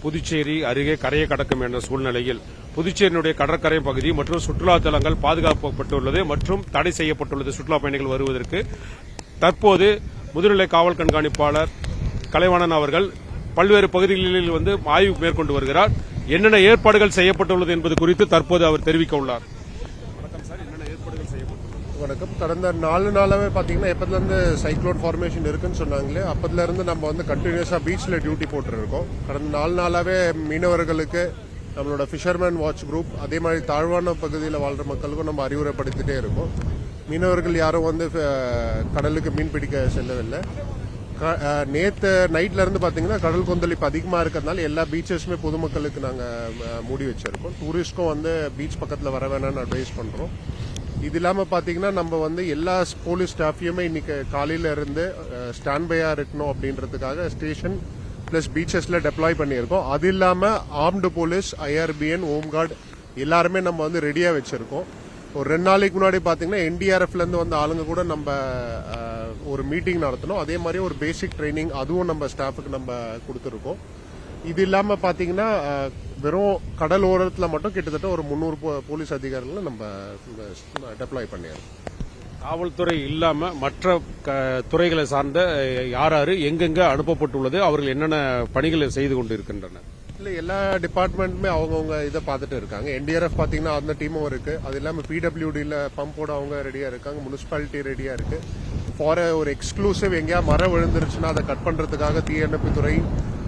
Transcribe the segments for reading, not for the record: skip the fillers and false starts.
புதுச்சேரி அருகே கரையை கடக்கும் என்ற சூழ்நிலையில் புதுச்சேரியினுடைய கடற்கரை பகுதி மற்றும் சுற்றுலா தலங்கள் பாதுகாக்கப்பட்டுள்ளது மற்றும் தடை செய்யப்பட்டுள்ளது சுற்றுலா பயணிகள் வருவதற்கு. தற்போது முதுநிலை காவல் கண்காணிப்பாளர் கலைவாணன் அவர்கள் பல்வேறு பகுதிகளில் ஆய்வு மேற்கொண்டு வருகிறார். என்னென்ன ஏற்பாடுகள் செய்யப்பட்டுள்ளது என்பது குறித்து தற்போது அவர் தெரிவிக்க உள்ளார். வணக்கம். கடந்த 4 நாளாவே பாத்தீங்கன்னா எப்பதுல சைக்ளோன் ஃபார்மேஷன் இருக்குன்னு சொன்னாங்களே அப்பதுல இருந்து நம்ம கண்டினியூஸா பீச்ல டியூட்டி போட்டுருக்கோம். கடந்த 4 நாளாவே மீனவர்களுக்கு நம்மளோட ஃபிஷர்மேன் வாட்ச் குரூப் அதே மாதிரி தாழ்வான பகுதியில் வாழ்ற மக்களுக்கும் நம்ம அறிவுரைப்படுத்திட்டே இருக்கோம். மீனவர்கள் யாரும் கடலுக்கு மீன் பிடிக்க செல்லவில்லை. நேற்று நைட்ல இருந்து பாத்தீங்கன்னா கடல் கொந்தளிப்பு அதிகமா இருக்கிறதுனால எல்லா பீச்சஸுமே பொதுமக்களுக்கு நாங்க மூடி வச்சிருக்கோம். டூரிஸ்ட்க்கும் பீச் பக்கத்துல வர வேணாம்னு அட்வைஸ் பண்றோம். இது இல்லாம பாத்தீங்கன்னா நம்ம எல்லா போலீஸ் ஸ்டாஃபையுமே இன்னைக்கு காலையில இருந்து ஸ்டாண்ட் பையா இருக்கணும் அப்படின்றதுக்காக ஸ்டேஷன் பிளஸ் பீச்சஸ்ல டெப்ளாய் பண்ணியிருக்கோம். அது இல்லாம ஆர்ம்டு போலீஸ், IRBN, ஹோம்கார்டு எல்லாருமே நம்ம ரெடியா வச்சிருக்கோம். ஒரு 2 நாளைக்கு முன்னாடி பாத்தீங்கன்னா NDRFல இருந்து ஆளுங்க கூட நம்ம ஒரு மீட்டிங் நடத்தணும். அதே மாதிரி ஒரு பேசிக் ட்ரைனிங் அதுவும் நம்ம ஸ்டாஃபுக்கு நம்ம கொடுத்துருக்கோம். இது இல்லாம பாத்தீங்கன்னா வெறும் கடல் ஓரத்துல மட்டும் கிட்டத்தட்ட ஒரு 300 போலீஸ் அதிகாரிகளை நம்ம டெப்ளாய் பண்ணியிருக்கோம். காவல்துறை இல்லாம மற்ற துறைகளை சார்ந்த யார் எங்கெங்க அனுப்பப்பட்டுள்ளது, அவர்கள் என்னென்ன பணிகளை செய்து கொண்டு இருக்கின்றனர்? இல்ல எல்லா டிபார்ட்மெண்ட்டுமே அவங்கவுங்க இதை பார்த்துட்டு இருக்காங்க. NDRF பாத்தீங்கன்னா அந்த டீமும் இருக்கு. அது இல்லாம PWDல பம்போட அவங்க ரெடியா இருக்காங்க. முனிசிபாலிட்டி ரெடியா இருக்கு. ஃபார் ஒரு எக்ஸ்க்ளூசிவ் எங்கேயா மரம் விழுந்துருச்சுன்னா அதை கட் பண்றதுக்காக தீயணைப்பு துறை,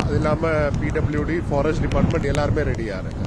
அது இல்லாம PWD, ஃபாரஸ்ட் டிபார்ட்மெண்ட் எல்லாருமே ரெடியா இருக்கு.